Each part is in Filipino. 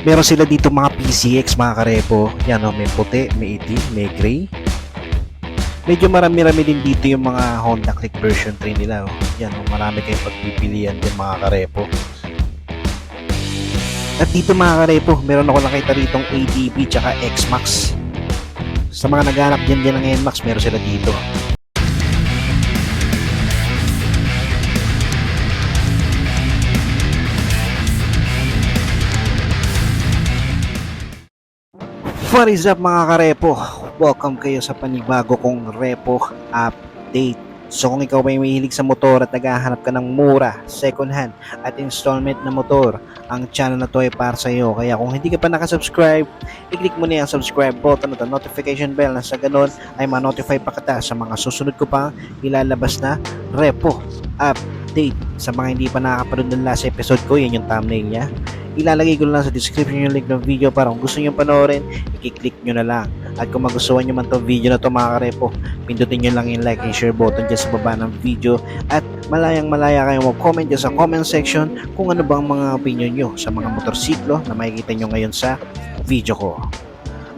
Meron sila dito mga PCX mga karepo. Yan o, may puti, may itim, may gray. Medyo marami-rami din dito yung mga Honda Click version 3 nila. Yan o, marami kayong pagpipilian din mga karepo. At dito mga karepo, meron ako nakita ritong ADB tsaka X-Max. Sa mga naghanap dyan ng NMAX, meron sila dito. What is up mga karepo? Welcome kayo sa panibago kong repo update. So kung ikaw ay mahilig sa motor at naghahanap ka ng mura, second hand at installment na motor, ang channel na to ay para sa iyo. Kaya kung hindi ka pa nakasubscribe, i-click mo na yung subscribe button at notification bell na sa ganun ay ma-notify pa kita sa mga susunod ko pang ilalabas na repo update. Sa mga hindi pa nakakapanood ng last episode ko, yan yung thumbnail niya. Ilalagay ko lang sa description yung link ng video para kung gusto nyo panoorin, i-click nyo na lang. At kung magustuhan nyo man itong video na ito mga karepo, pindutin nyo lang yung like and share button dyan sa baba ng video. At malayang malaya kayong mag-comment dyan sa comment section kung ano bang mga opinion nyo sa mga motorsiklo na makikita nyo ngayon sa video ko.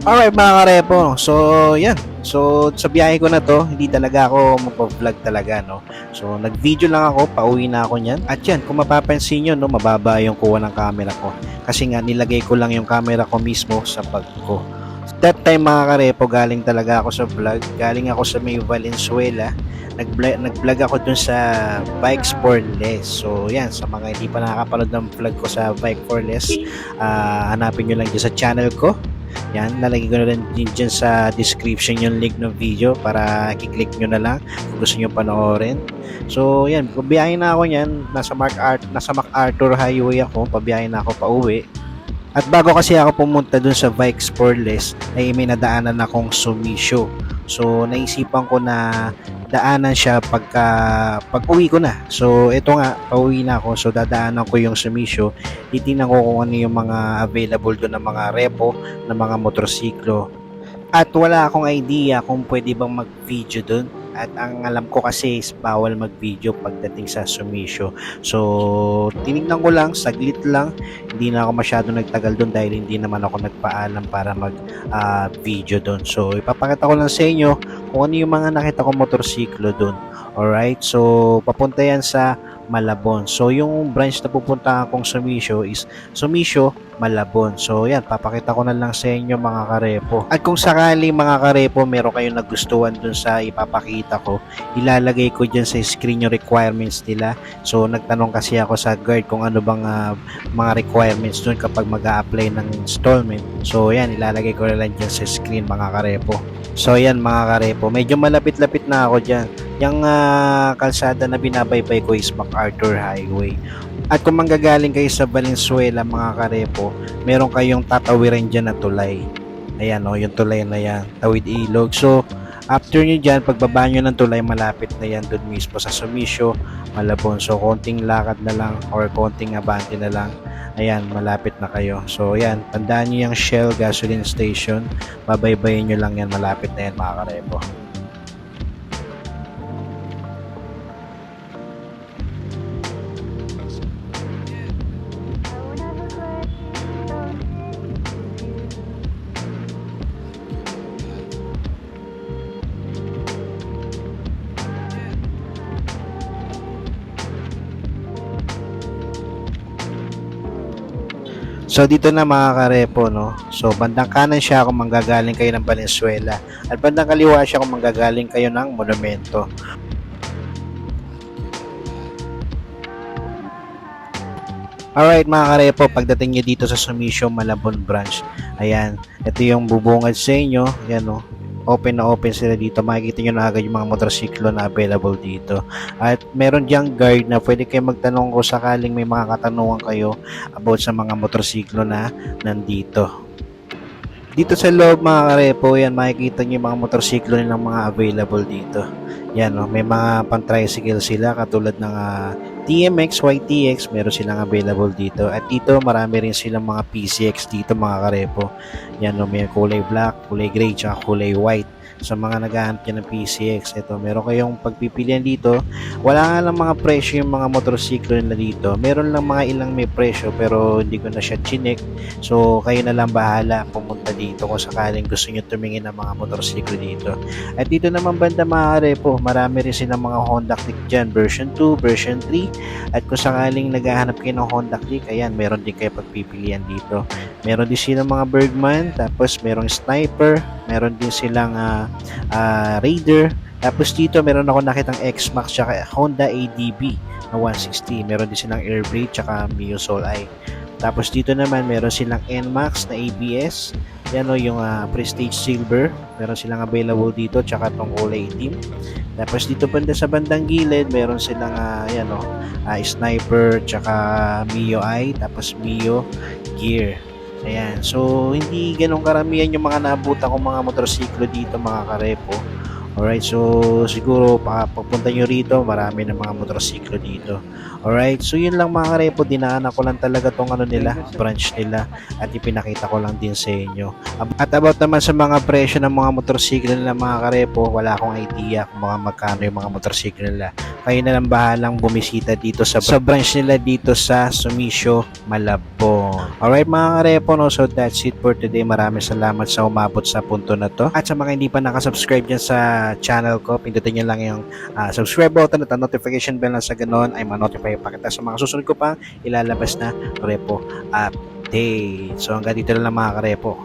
Alright mga karepo, so yan. So sa biyahe ko na to, hindi talaga ako mag-vlog talaga, no. So nag-video lang ako, pauwi na ako niyan. At yan, kung mapapansin nyo, no, mababa yung kuha ng camera ko. Kasi nga nilagay ko lang yung camera ko mismo sa bag ko. That time mga karepo, galing talaga ako sa vlog. Galing ako sa may Valenzuela. Nag-vlog ako dun sa Bikes for Less. So yan, sa mga hindi pa nakakapanood ng vlog ko sa Bike for Less, hanapin nyo lang dyan sa channel ko. Yan, lalagay ko na rin dyan sa description yung link ng video para i-click nyo na lang kung gusto nyo panoorin. So yan, pabiyahin na ako yan. Nasa MacArthur Highway ako, pabiyahin na ako pa uwi. At bago kasi ako pumunta dun sa Bikes for Less, ay may nadaanan akong Sumisho. So naisipan ko na daanan siya pag uwi ko na. So ito nga, pauwi na ako. So dadaanan ko yung Sumisho. Titingnan ko kung ano yung mga available doon ng mga repo ng mga motorsiklo. At wala akong idea kung pwede bang mag-video doon. At ang alam ko kasi is bawal mag-video pagdating sa Sumisho. So tinignan ko lang, saglit lang. Hindi na ako masyado nagtagal doon dahil hindi naman ako nagpaalam para mag-video doon. So ipapakita ko lang sa inyo kung ano yung mga nakita kong motorsiklo doon. Alright, so papunta yan sa Malabon. So yung branch na pupuntahan kong Sumisho is Sumisho, Malabon. So yan, papakita ko na lang sa inyo mga karepo. At kung sakali mga karepo meron kayong nagustuhan dun sa ipapakita ko, ilalagay ko dyan sa screen yung requirements nila. So nagtanong kasi ako sa guard kung ano bang mga requirements dun kapag mag-a-apply ng installment. So yan, ilalagay ko na lang dyan sa screen mga karepo. So yan mga karepo, medyo malapit-lapit na ako dyan. Yung kalsada na binabaybay ko is MacArthur Highway. At kung manggagaling kayo sa Valenzuela mga karepo, meron kayong tatawiran dyan na tulay. Ayan o, yung tulay na yan, tawid ilog. So after nyo dyan, pagbaba nyo ng tulay, malapit na yan doon mismo sa Sumisho, Malabon. So konting lakad na lang or konting abante na lang. Ayan, malapit na kayo. So ayan, tandaan nyo yung Shell gasoline station. Babaybayin nyo lang yan, malapit na yan mga karepo. So dito na mga karepo, no. So bandang kanan siya kung manggagaling kayo ng Valenzuela at bandang kaliwa siya kung manggagaling kayo ng Monumento. Alright mga karepo, pagdating nyo dito sa Sumisho Malabon branch, ayan, ito yung bubungad sa inyo. Ayan o, open na open sila dito. Makikita nyo na agad yung mga motorsiklo na available dito. At meron diyang guard na pwede kayo magtanong kung sakaling may mga katanungan kayo about sa mga motorsiklo na nandito. Dito sa loob mga karepo, yan, makikita nyo yung mga motorsiklo nilang mga available dito. Yan, no? May mga pang-tricycle sila katulad ng TMX, YTX, meron silang available dito. At dito, marami rin silang mga PCX dito mga karepo. Yan, no? May kulay black, kulay gray, tsaka kulay white. sa mga naghahanap dyan ng PCX. Ito, meron kayong pagpipilian dito. Wala nga lang mga presyo yung mga motorsiklo nila dito. Meron lang mga ilang may presyo pero hindi ko na siya chinek. So, kayo na lang bahala pumunta dito kung sakaling gusto nyo tumingin ng mga motorsiklo dito. At dito naman banda mga repo, marami rin silang mga Honda Click dyan, version 2, version 3. At kung sakaling naghahanap kayo ng Honda Click, ayan, meron din kayo pagpipilian dito. Meron din silang mga Bergman, tapos merong Sniper, meron din silang Raider. Tapos dito meron ako nakitang X-Max tsaka Honda ADB na 160. Meron din silang Airblade tsaka Mio Soul Eye. Tapos dito naman meron silang NMAX na ABS. Yan o yung Prestige Silver. Meron silang available dito tsaka tong kulay itim. Tapos dito banda sa bandang gilid meron silang Sniper tsaka Mio Eye. Tapos Mio Gear. Ayan. So hindi ganun karamihan yung mga naabutan kong mga motorsiklo dito mga karepo. Alright, so siguro pagpunta nyo rito, marami ng mga motorsiklo dito. Alright, so yun lang mga karepo, dinaanan ko lang talaga tong nila, branch nila at ipinakita ko lang din sa inyo. At about naman sa mga presyo ng mga motorsiklo nila mga karepo, wala akong idea kung magkano yung mga motorsiklo nila. Kayo na lang bahalang bumisita dito sa branch nila dito sa Sumicio, Malabon. Alright mga karepo, no? So that's it for today. Maraming salamat sa umabot sa punto na to. At sa mga hindi pa nakasubscribe dyan sa channel ko, pindutin nyo lang yung subscribe button at notification bell na sa ganon ay ma-notify pa kita sa mga susunod ko pang ilalabas na repo update. So hanggang dito lang mga karepo.